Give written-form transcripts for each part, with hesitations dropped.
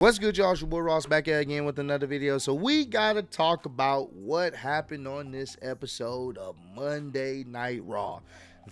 What's good, y'all? It's your boy Ross back at again with another video. So we gotta talk about what happened on this episode of Monday Night Raw.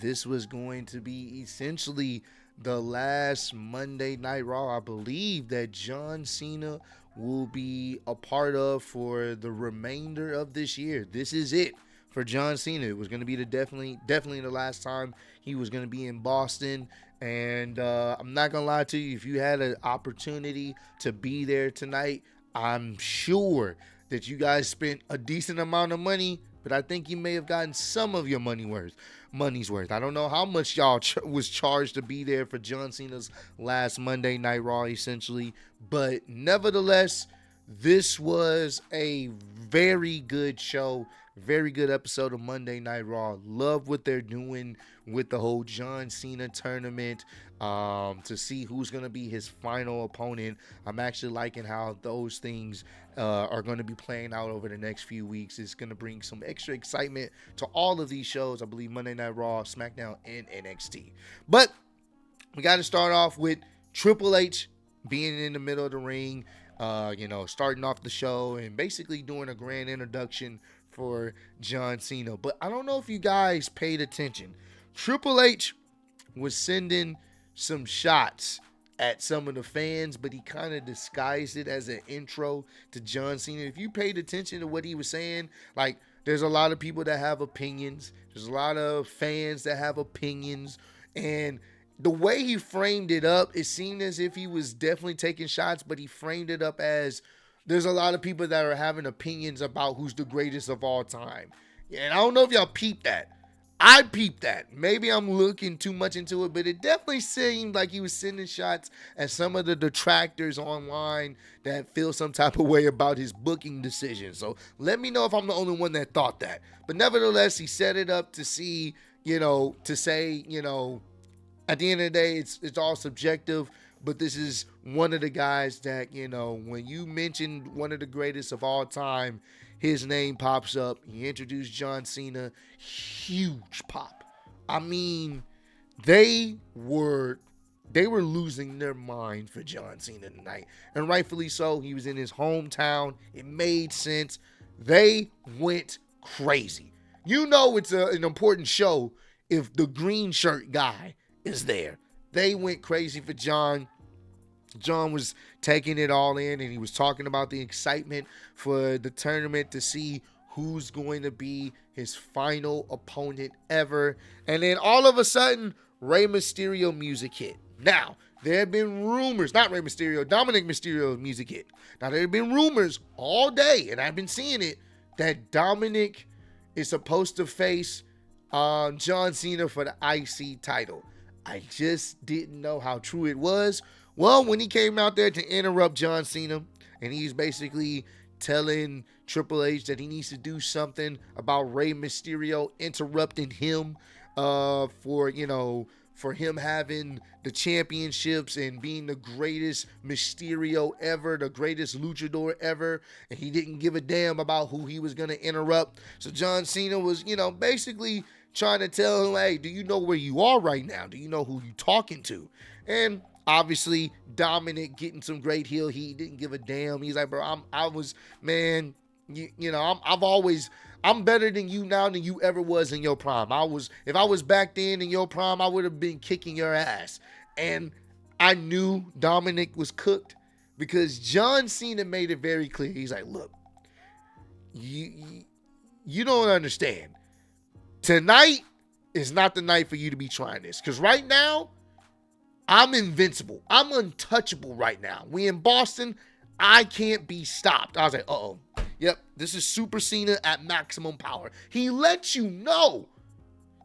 This was going to be essentially the last Monday Night Raw, I believe, that John Cena will be a part of for the remainder of this year. This is it for John Cena. It was going to be definitely the last time he was going to be in Boston. And I'm not going to lie to you, if you had an opportunity to be there tonight, I'm sure that you guys spent a decent amount of money, but I think you may have gotten some of your money's worth. I don't know how much y'all was charged to be there for John Cena's last Monday Night Raw, essentially. But nevertheless, this was a very good show. Very good episode of Monday Night Raw. Love what they're doing with the whole John Cena tournament to see who's going to be his final opponent. I'm actually liking how those things are going to be playing out over the next few weeks. It's going to bring some extra excitement to all of these shows. I believe Monday Night Raw, SmackDown, and NXT. But we got to start off with Triple H being in the middle of the ring, starting off the show and basically doing a grand introduction for John Cena. But I don't know if you guys paid attention. Triple H was sending some shots at some of the fans, but he kind of disguised it as an intro to John Cena. If you paid attention to what he was saying, like, there's a lot of people that have opinions. There's a lot of fans that have opinions. And the way he framed it up, it seemed as if he was definitely taking shots, but he framed it up as there's a lot of people that are having opinions about who's the greatest of all time. Yeah, and I don't know if y'all peeped that. I peeped that. Maybe I'm looking too much into it, but it definitely seemed like he was sending shots at some of the detractors online that feel some type of way about his booking decision. So let me know if I'm the only one that thought that. But nevertheless, he set it up to see, to say, at the end of the day, it's all subjective. But this is one of the guys that, when you mentioned one of the greatest of all time, his name pops up. He introduced John Cena. Huge pop. I mean, they were losing their mind for John Cena tonight. And rightfully so. He was in his hometown. It made sense. They went crazy. It's an important show if the green shirt guy is there. They went crazy for John. John was taking it all in, and he was talking about the excitement for the tournament to see who's going to be his final opponent ever. And then all of a sudden, Rey Mysterio music hit. Now, there have been rumors, not Rey Mysterio, Dominik Mysterio music hit. Now, there have been rumors all day, and I've been seeing it, that Dominik is supposed to face John Cena for the IC title. I just didn't know how true it was. Well, when he came out there to interrupt John Cena, and he's basically telling Triple H that he needs to do something about Rey Mysterio interrupting him for him having the championships and being the greatest Mysterio ever, the greatest luchador ever, and he didn't give a damn about who he was going to interrupt. So John Cena was, basically trying to tell him, hey, do you know where you are right now? Do you know who you're talking to? And obviously, Dominik getting some great heel heat, didn't give a damn. He's like, bro, I'm better than you now than you ever was in your prime. If I was back then in your prime, I would have been kicking your ass. And I knew Dominik was cooked because John Cena made it very clear. He's like, look, you don't understand. Tonight is not the night for you to be trying this. Because right now, I'm invincible. I'm untouchable right now. We in Boston. I can't be stopped. I was like, uh-oh. Yep, this is Super Cena at maximum power. He lets you know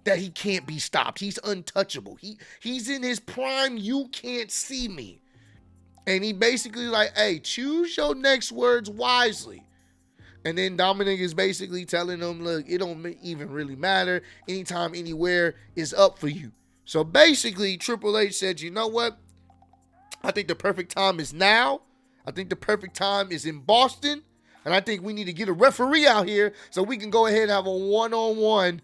that he can't be stopped. He's untouchable. He's in his prime. You can't see me. And he basically like, hey, choose your next words wisely. And then Dominik is basically telling him, look, it don't even really matter. Anytime, anywhere is up for you. So basically, Triple H said, you know what? I think the perfect time is now. I think the perfect time is in Boston. And I think we need to get a referee out here so we can go ahead and have a one-on-one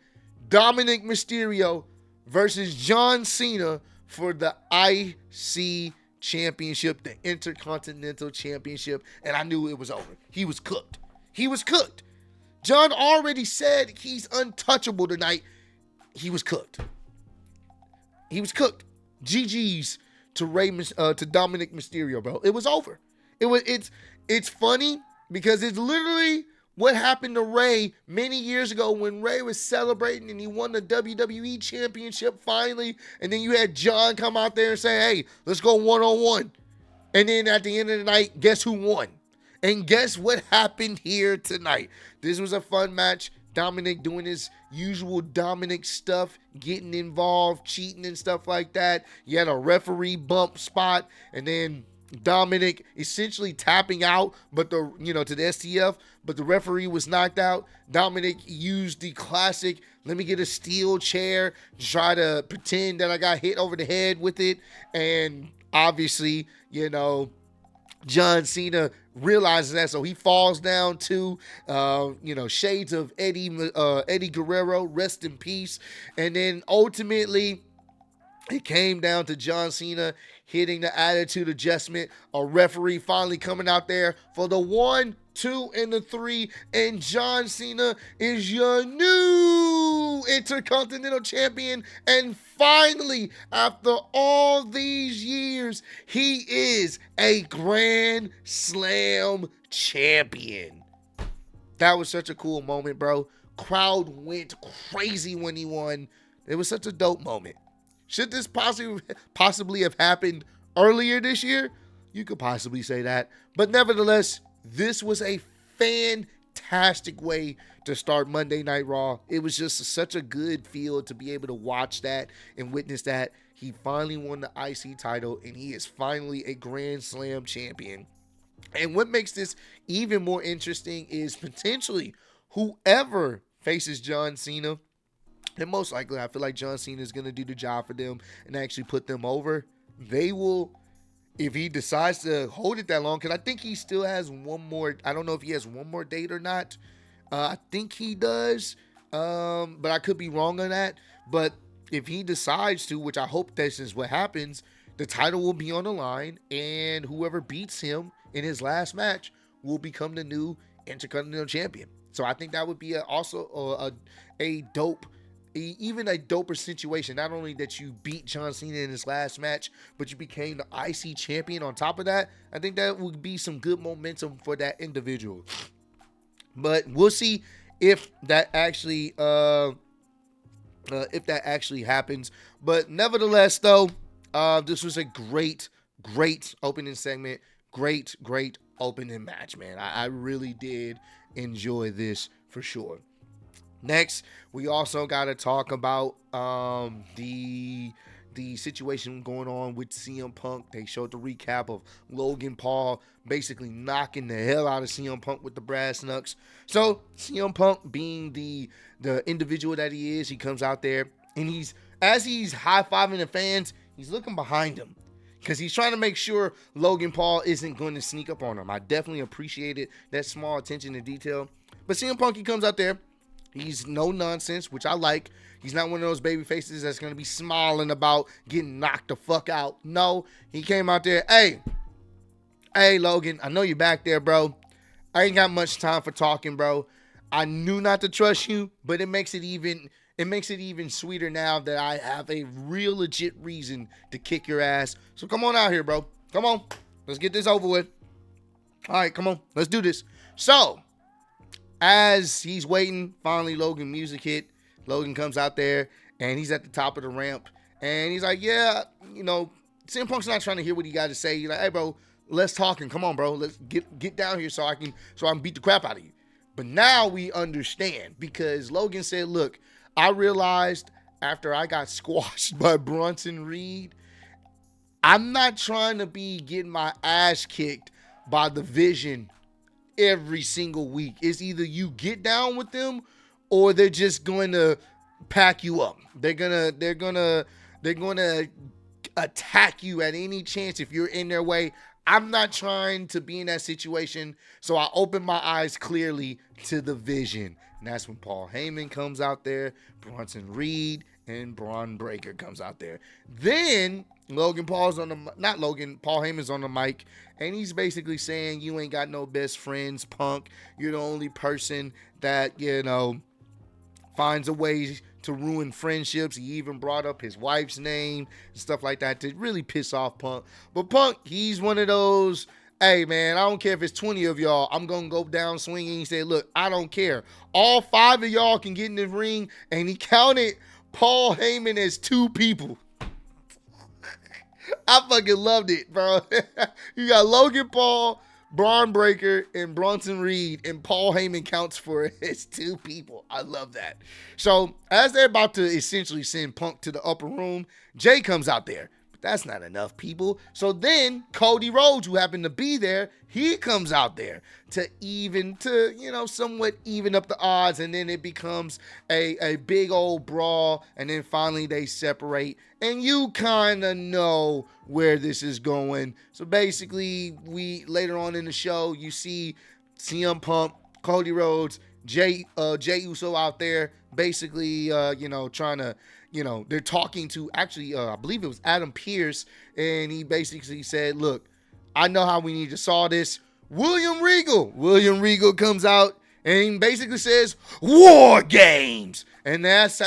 Dominik Mysterio versus John Cena for the IC Championship, the Intercontinental Championship, and I knew it was over. He was cooked. He was cooked. John already said he's untouchable tonight. He was cooked. He was cooked. GG's to Dominik Mysterio, bro. It was over. It's funny because it's literally what happened to Ray many years ago when Ray was celebrating and he won the WWE Championship finally. And then you had John come out there and say, hey, let's go one-on-one. And then at the end of the night, guess who won? And guess what happened here tonight? This was a fun match. Dominik doing his usual Dominik stuff, getting involved, cheating and stuff like that. You had a referee bump spot, and then Dominik essentially tapping out, but to the STF, but the referee was knocked out. Dominik used the classic, let me get a steel chair, try to pretend that I got hit over the head with it, and obviously, John Cena realizes that, so he falls down to, shades of Eddie Guerrero, rest in peace. And then ultimately, it came down to John Cena hitting the attitude adjustment. A referee finally coming out there for the 1, 2, and the 3. And John Cena is your new Intercontinental Champion. And finally, after all these years, he is a Grand Slam champion. That was such a cool moment, bro. Crowd went crazy when he won. It was such a dope moment. Should this possibly have happened earlier this year? You could possibly say that. But nevertheless, this was a fantastic way to start Monday Night Raw. It was just such a good feel to be able to watch that and witness that. He finally won the IC title, and he is finally a Grand Slam champion. And what makes this even more interesting is potentially whoever faces John Cena, and most likely, I feel like John Cena is going to do the job for them and actually put them over. They will, if he decides to hold it that long, because I think he still has one more. I don't know if he has one more date or not. I think he does, but I could be wrong on that. But if he decides to, which I hope this is what happens, the title will be on the line, and whoever beats him in his last match will become the new Intercontinental Champion. So I think that would be also a dope. Even a doper situation. Not only that you beat John Cena in his last match, but you became the IC champion on top of that. I think that would be some good momentum for that individual. But we'll see if that actually happens. But nevertheless, though, this was a great opening segment. Great opening match, man. I really did enjoy this for sure. Next, we also got to talk about the situation going on with CM Punk. They showed the recap of Logan Paul basically knocking the hell out of CM Punk with the brass knucks. So CM Punk, being the individual that he is, he comes out there and he's high-fiving the fans, he's looking behind him because he's trying to make sure Logan Paul isn't going to sneak up on him. I definitely appreciated that small attention to detail. But CM Punk, he comes out there. He's no nonsense, which I like. He's not one of those baby faces that's going to be smiling about getting knocked the fuck out. No, he came out there. Hey, Logan, I know you're back there, bro. I ain't got much time for talking, bro. I knew not to trust you, but it makes it even sweeter now that I have a real legit reason to kick your ass. So come on out here, bro. Come on. Let's get this over with. All right, come on. Let's do this. So, as he's waiting, finally Logan music hit. Logan comes out there, and he's at the top of the ramp. And he's like, yeah, CM Punk's not trying to hear what he got to say. He's like, hey, bro, let's talk. And come on, bro. Let's get down here so I can beat the crap out of you. But now we understand because Logan said, look, I realized after I got squashed by Bronson Reed, I'm not trying to be getting my ass kicked by the Vision every single week. It's either you get down with them or they're just going to pack you up. They're gonna attack you at any chance if you're in their way. I'm not trying to be in that situation, so I open my eyes clearly to the Vision. And that's when Paul Heyman comes out there, Bronson Reed, and Braun Breaker comes out there. Then Logan Paul's on the not Logan Paul Heyman's on the mic, and he's basically saying you ain't got no best friends, Punk. You're the only person that finds a way to ruin friendships. He even brought up his wife's name and stuff like that to really piss off Punk. But Punk, he's one of those. Hey man, I don't care if it's 20 of y'all. I'm gonna go down swinging. He said, "Look, I don't care. All 5 of y'all can get in the ring," and he counted Paul Heyman as 2 people. I fucking loved it, bro. You got Logan Paul, Braun Breaker, and Bronson Reed, and Paul Heyman counts for it as 2 people. I love that. So, as they're about to essentially send Punk to the upper room, Jay comes out there. But that's not enough people. So then, Cody Rhodes, who happened to be there, he comes out there to somewhat even up the odds, and then it becomes a big old brawl, and then finally they separate, and you kind of know where this is going. So basically, later on in the show, you see CM Punk, Cody Rhodes, Jay Uso out there, basically, trying to, they're talking to, actually, I believe it was Adam Pearce, and he basically said, look, I know how we need to solve this. William Regal comes out and basically says, War Games. And that's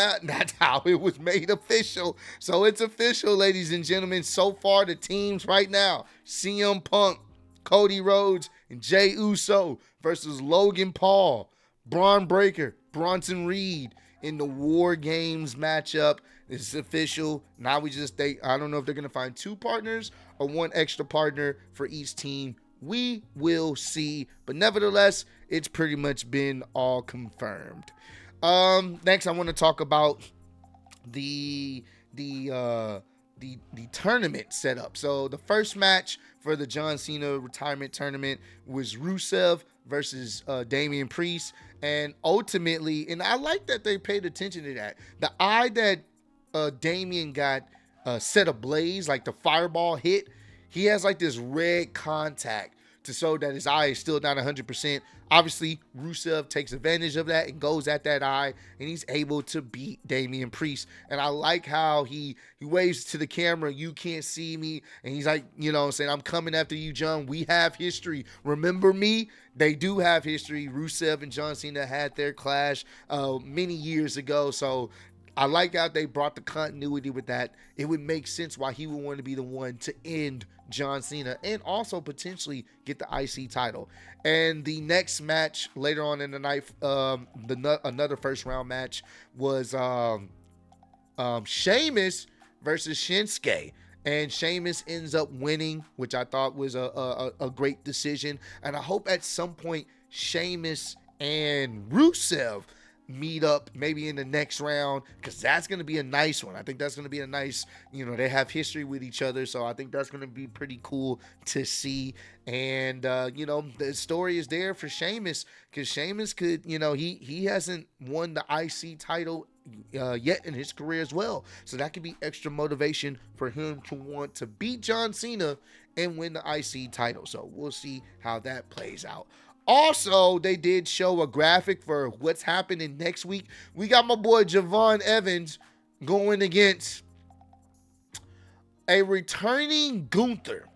how it was made official. So it's official, ladies and gentlemen. So far, the teams right now, CM Punk, Cody Rhodes, and Jay Uso versus Logan Paul, Braun Breaker, Bronson Reed in the War Games matchup. It's official. Now I don't know if they're going to find 2 partners or 1 extra partner for each team. We will see. But nevertheless, it's pretty much been all confirmed. Next, I want to talk about the tournament setup. So the first match for the John Cena retirement tournament was Rusev versus Damian Priest. And ultimately, and I like that they paid attention to that. The eye that Damian got set ablaze, like the fireball hit, he has like this red contact to show that his eye is still not 100%. Obviously, Rusev takes advantage of that and goes at that eye, and he's able to beat Damian Priest. And I like how he waves to the camera, you can't see me, and he's like, saying, I'm coming after you, John. We have history. Remember me? They do have history. Rusev and John Cena had their clash many years ago, so I like how they brought the continuity with that. It would make sense why he would want to be the one to end John Cena and also potentially get the IC title. And the next match later on in the night, another first round match was Sheamus versus Shinsuke. And Sheamus ends up winning, which I thought was a great decision. And I hope at some point Sheamus and Rusev meet up maybe in the next round, because that's going to be a nice one. I think that's going to be a nice, they have history with each other, so I think that's going to be pretty cool to see. And the story is there for Sheamus, because Sheamus could, he hasn't won the IC title yet in his career as well, so that could be extra motivation for him to want to beat John Cena and win the IC title. So we'll see how that plays out. Also, they did show a graphic for what's happening next week. We got my boy Javon Evans going against a returning Gunther.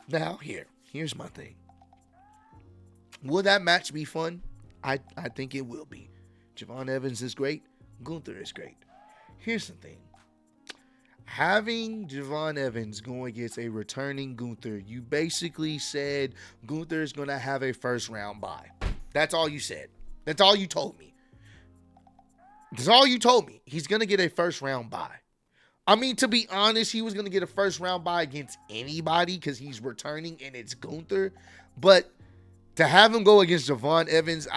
Now, here's my thing. Will that match be fun? I think it will be. Javon Evans is great. Gunther is great. Here's the thing. Having Javon Evans going against a returning Gunther, you basically said Gunther is going to have a first round bye. That's all you said. That's all you told me. That's all you told me. He's going to get a first round bye. I mean, to be honest, he was going to get a first round bye against anybody because he's returning and it's Gunther. But to have him go against Javon Evans,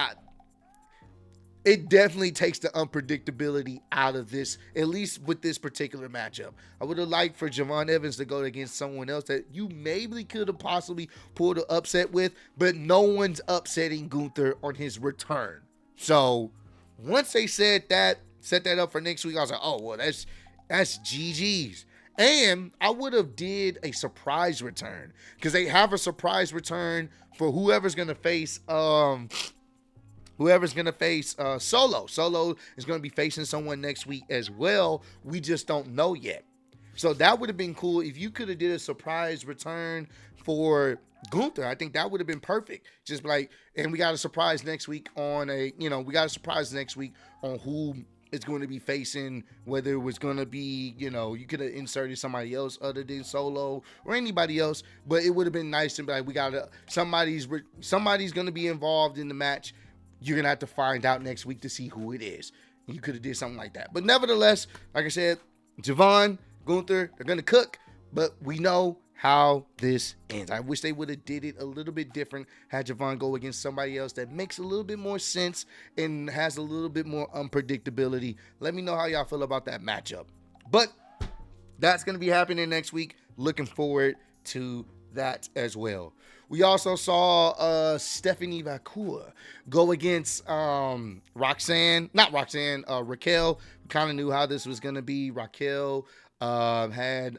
it definitely takes the unpredictability out of this, at least with this particular matchup. I would have liked for Javon Evans to go against someone else that you maybe could have possibly pulled an upset with, but no one's upsetting Gunther on his return. So once they set that up for next week, I was like, oh, well, that's GG's. And I would have did a surprise return, because they have a surprise return for whoever's going to face whoever's going to face Solo. Solo is going to be facing someone next week as well. We just don't know yet. So that would have been cool if you could have did a surprise return for Gunther. I think that would have been perfect. Just like, and we got a surprise next week on who is going to be facing, whether it was going to be, you could have inserted somebody else other than Solo or anybody else, but it would have been nice to be like, somebody's going to be involved in the match. You're going to have to find out next week to see who it is. You could have did something like that. But nevertheless, like I said, Javon, Gunther, they're going to cook, but we know how this ends. I wish they would have did it a little bit different, had Javon go against somebody else that makes a little bit more sense and has a little bit more unpredictability. Let me know how y'all feel about that matchup. But that's going to be happening next week. Looking forward to that as well. We also saw Stephanie Vaquer go against Raquel. We kind of knew how this was going to be. Raquel had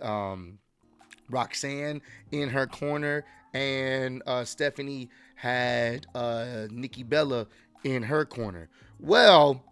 Roxanne in her corner, and Stephanie had Nikki Bella in her corner. Well,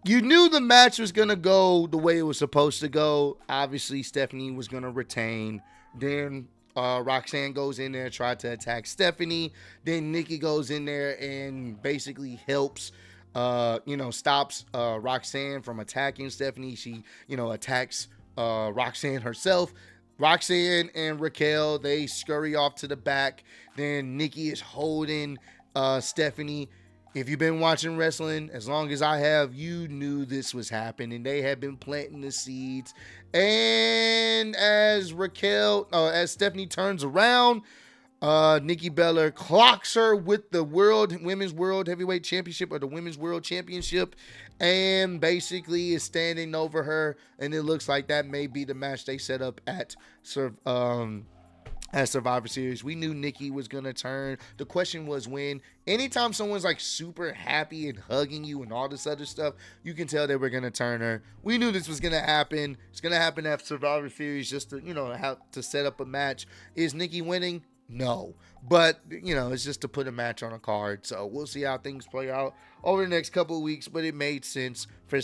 you knew the match was going to go the way it was supposed to go. Obviously, Stephanie was going to retain. Then Roxanne goes in there and tried to attack Stephanie. Then Nikki goes in there and basically helps, stops Roxanne from attacking Stephanie. She, attacks Roxanne herself. Roxanne and Raquel, they scurry off to the back. Then Nikki is holding Stephanie. If you've been watching wrestling as long as I have, you knew this was happening. They had been planting the seeds. And as Stephanie turns around, Nikki Bella clocks her with the Women's World Heavyweight Championship, or the Women's World Championship, and basically is standing over her. And it looks like that may be the match they set up at Survivor Series. We knew Nikki was going to turn. The question was when. Anytime someone's like super happy and hugging you and all this other stuff, you can tell they were going to turn her. We knew this was going to happen. It's going to happen at Survivor Series just to, have to set up a match. Is Nikki winning? No, but it's just to put a match on a card. So we'll see how things play out over the next couple of weeks. But it made sense for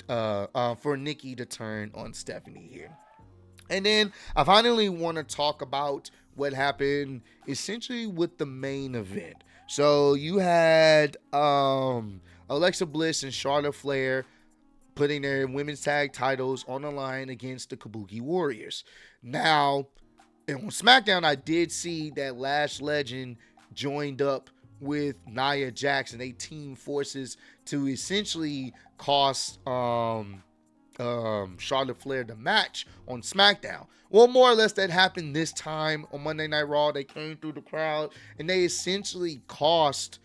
for Nikki to turn on Stephanie here. And then I finally want to talk about what happened essentially with the main event. So you had Alexa Bliss and Charlotte Flair putting their women's tag titles on the line against the Kabuki Warriors. Now, and on SmackDown, I did see that Lash Legend joined up with Nia Jax, and they teamed forces to essentially cost Charlotte Flair the match on SmackDown. Well, more or less that happened this time on Monday Night Raw. They came through the crowd, and they essentially cost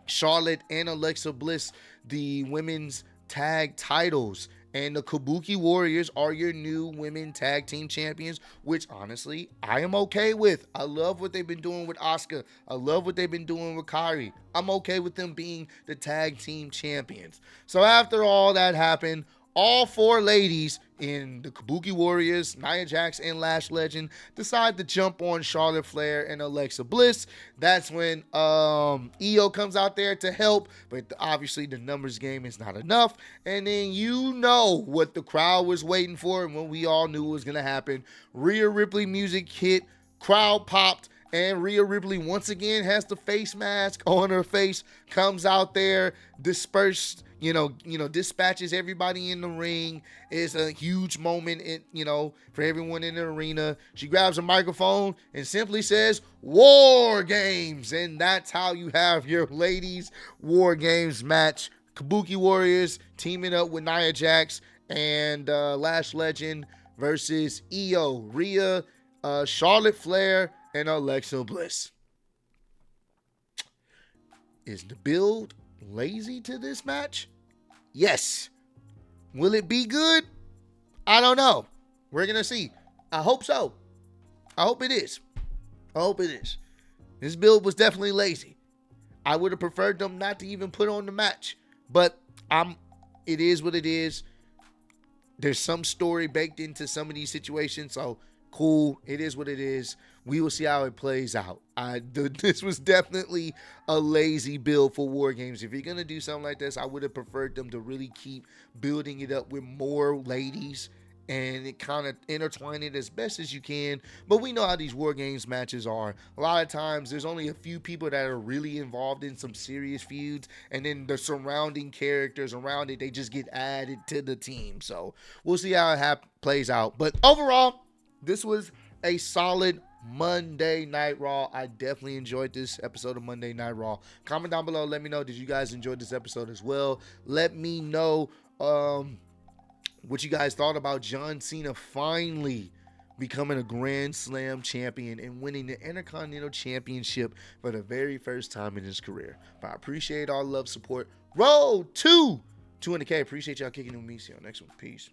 Charlotte and Alexa Bliss the women's tag titles. And the Kabuki Warriors are your new women tag team champions, which honestly, I am okay with. I love what they've been doing with Asuka. I love what they've been doing with Kairi. I'm okay with them being the tag team champions. So after all that happened, all four ladies in the Kabuki Warriors, Nia Jax and Lash Legend, decide to jump on Charlotte Flair and Alexa Bliss. That's when Io comes out there to help, but obviously the numbers game is not enough. And then what the crowd was waiting for and what we all knew was going to happen. Rhea Ripley music hit, crowd popped, and Rhea Ripley once again has the face mask on her face, comes out there, dispatches everybody in the ring. It's a huge moment, for everyone in the arena. She grabs a microphone and simply says, "War Games," and that's how you have your ladies' War Games match. Kabuki Warriors teaming up with Nia Jax and Lash Legend versus Io, Rhea, Charlotte Flair, and Alexa Bliss. Is the build lazy to this match? Yes. Will it be good? I don't know. We're going to see. I hope so. I hope it is. This build was definitely lazy. I would have preferred them not to even put on the match. But it is what it is. There's some story baked into some of these situations. So Cool. It is what it is. We will see how it plays out. This was definitely a lazy build for War Games. If you're going to do something like this, I would have preferred them to really keep building it up with more ladies and it kind of intertwine it as best as you can. But we know how these War Games matches are. A lot of times there's only a few people that are really involved in some serious feuds, and then the surrounding characters around it, they just get added to the team. So we'll see how it plays out. But overall, this was a solid Monday Night Raw. I definitely enjoyed this episode of Monday Night Raw. Comment down below. Let me know, did you guys enjoy this episode as well? Let me know what you guys thought about John Cena finally becoming a Grand Slam champion and winning the Intercontinental Championship for the very first time in his career. But I appreciate all love, support. Road to 200K. Appreciate y'all kicking with me. See y'all next one. Peace.